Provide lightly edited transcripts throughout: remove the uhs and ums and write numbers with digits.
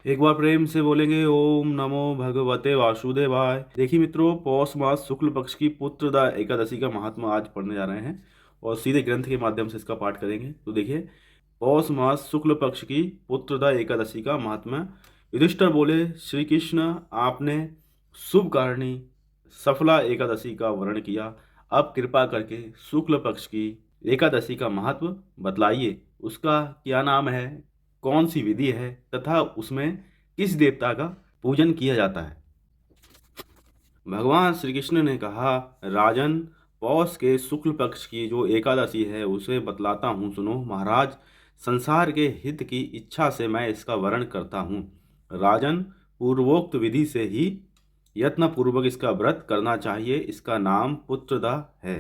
एक बार प्रेम से बोलेंगे ओम नमो भगवते वासुदेवाय। देखिए मित्रों, पौष मास शुक्ल पक्ष की पुत्रदा एकादशी का महात्मा आज पढ़ने जा रहे हैं और सीधे ग्रंथ के माध्यम से इसका पाठ करेंगे। तो देखिए, पौष मास शुक्ल पक्ष की पुत्रदा एकादशी का महात्मा। युधिष्ठिर बोले, श्री कृष्ण, आपने शुभ कारणी सफला एकादशी का वर्णन किया। अब कृपा करके शुक्ल पक्ष की एकादशी का महत्व बतलाइए। उसका क्या नाम है, कौन सी विधि है तथा उसमें किस देवता का पूजन किया जाता है। भगवान श्री कृष्ण ने कहा, राजन, पौष के शुक्ल पक्ष की जो एकादशी है उसे बतलाता हूँ, सुनो। महाराज, संसार के हित की इच्छा से मैं इसका वर्णन करता हूँ। राजन, पूर्वोक्त विधि से ही यत्न पूर्वक इसका व्रत करना चाहिए। इसका नाम पुत्रदा है।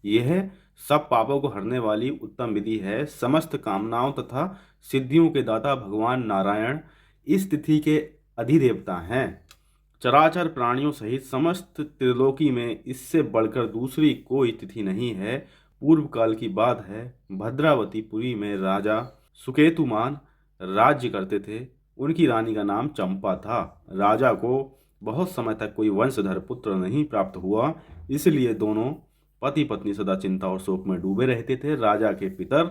यह सब पापों को हरने वाली उत्तम विधि है। समस्त कामनाओं तथा सिद्धियों के दाता भगवान नारायण इस तिथि के अधिदेवता हैं। चराचर प्राणियों सहित समस्त त्रिलोकी में इससे बढ़कर दूसरी कोई तिथि नहीं है। पूर्व काल की बात है, भद्रावतीपुरी में राजा सुकेतुमान राज्य करते थे। उनकी रानी का नाम चंपा था। राजा को बहुत समय तक कोई वंशधर पुत्र नहीं प्राप्त हुआ, इसलिए दोनों पति पत्नी सदा चिंता और शोक में डूबे रहते थे। राजा के पितर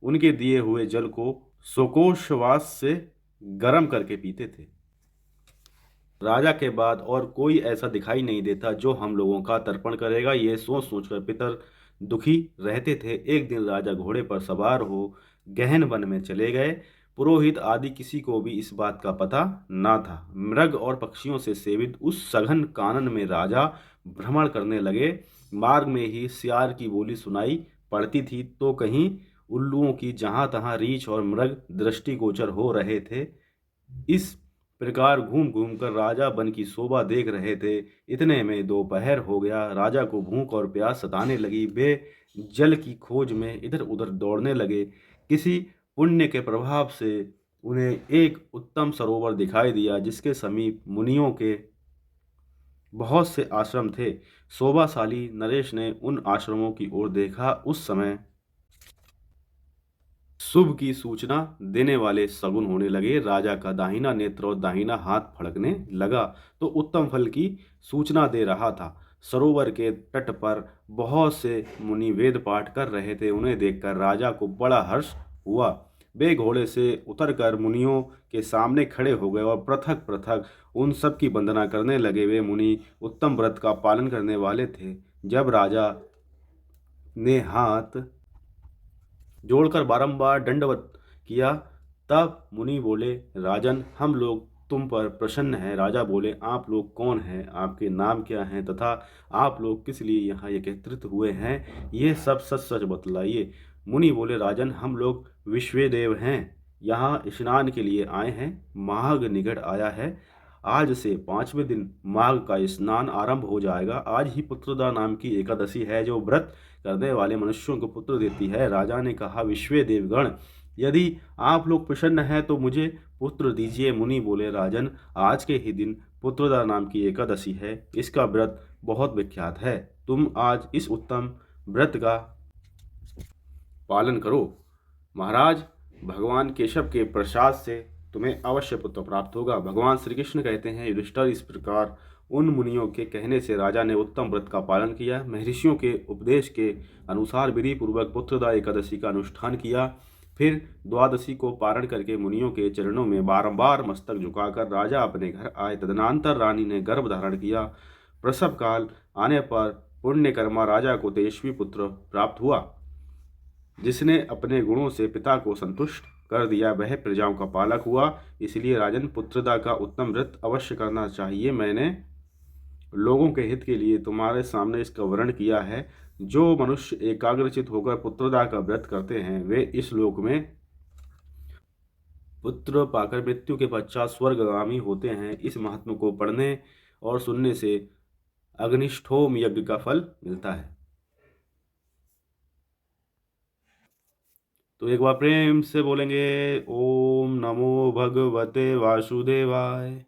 उनके दिए हुए जल को शोकोच्छ्वास से गर्म करके पीते थे। राजा के बाद और कोई ऐसा दिखाई नहीं देता जो हम लोगों का तर्पण करेगा, ये सोच सोचकर पितर दुखी रहते थे। एक दिन राजा घोड़े पर सवार हो गहन वन में चले गए। पुरोहित आदि किसी को भी इस बात का पता ना था। मृग और पक्षियों से सेवित उस सघन कानन में राजा भ्रमण करने लगे। मार्ग में ही सियार की बोली सुनाई पड़ती थी, तो कहीं उल्लुओं की जहां तहां रीछ और मृग दृष्टिगोचर हो रहे थे। इस प्रकार घूम घूम कर राजा वन की शोभा देख रहे थे। इतने में दोपहर हो गया। राजा को भूख और प्यास सताने लगी। वे जल की खोज में इधर उधर दौड़ने लगे। किसी पुण्य के प्रभाव से उन्हें एक उत्तम सरोवर दिखाई दिया, जिसके समीप मुनियों के बहुत से आश्रम थे। शोभाशाली नरेश ने उन आश्रमों की ओर देखा। उस समय शुभ की सूचना देने वाले शगुन होने लगे। राजा का दाहिना नेत्र और दाहिना हाथ फड़कने लगा, तो उत्तम फल की सूचना दे रहा था। सरोवर के तट पर बहुत से मुनि वेद पाठ कर रहे थे। उन्हें देखकर राजा को बड़ा हर्ष हुआ। वे घोड़े से उतरकर मुनियों के सामने खड़े हो गए और पृथक पृथक उन सब की वंदना करने लगे। वे मुनि उत्तम व्रत का पालन करने वाले थे। जब राजा ने हाथ जोड़कर बारंबार दंडवत किया, तब मुनि बोले, राजन, हम लोग तुम पर प्रसन्न हैं। राजा बोले, आप लोग कौन हैं, आपके नाम क्या हैं तथा आप लोग किस लिए यहाँ एकत्रित हुए हैं, ये सब सच सच बतलाइए। मुनि बोले, राजन, हम लोग विश्वेदेव हैं, यहाँ स्नान के लिए आए हैं। माघ निकट आया है। आज से 5वें दिन माघ का स्नान आरंभ हो जाएगा। आज ही पुत्रदा नाम की एकादशी है, जो व्रत करने वाले मनुष्यों को पुत्र देती है। राजा ने कहा, विश्वे देवगण, यदि आप लोग प्रसन्न हैं तो मुझे पुत्र दीजिए। मुनि बोले, राजन, आज के ही दिन पुत्रदा नाम की एकादशी है। इसका व्रत बहुत विख्यात है। तुम आज इस उत्तम व्रत का पालन करो। महाराज, भगवान केशव के प्रसाद से तुम्हें अवश्य पुत्र प्राप्त होगा। भगवान श्री कृष्ण कहते हैं, युधिष्ठिर, इस प्रकार उन मुनियों के कहने से राजा ने उत्तम व्रत का पालन किया। महर्षियों के उपदेश के अनुसार विधि पूर्वक पुत्रदा एकादशी का अनुष्ठान किया। फिर द्वादशी को पारण करके मुनियों के चरणों में बारंबार मस्तक झुकाकर राजा अपने घर आए। तदनंतर रानी ने गर्भ धारण किया। प्रसव काल आने पर पुण्यकर्मा राजा को तेजस्वी पुत्र प्राप्त हुआ। जिसने अपने गुणों से पिता को संतुष्ट कर दिया, वह प्रजाओं का पालक हुआ। इसलिए राजन, पुत्रदा का उत्तम व्रत अवश्य करना चाहिए। मैंने लोगों के हित के लिए तुम्हारे सामने इसका वर्णन किया है। जो मनुष्य एकाग्रचित होकर पुत्रदा का व्रत करते हैं, वे इस लोक में पुत्र पाकर मृत्यु के पश्चात स्वर्गगामी होते हैं। इस महात्मा को पढ़ने और सुनने से अग्निष्ठोम यज्ञ का फल मिलता है। तो एक बार प्रेम से बोलेंगे ओम नमो भगवते वासुदेवाय।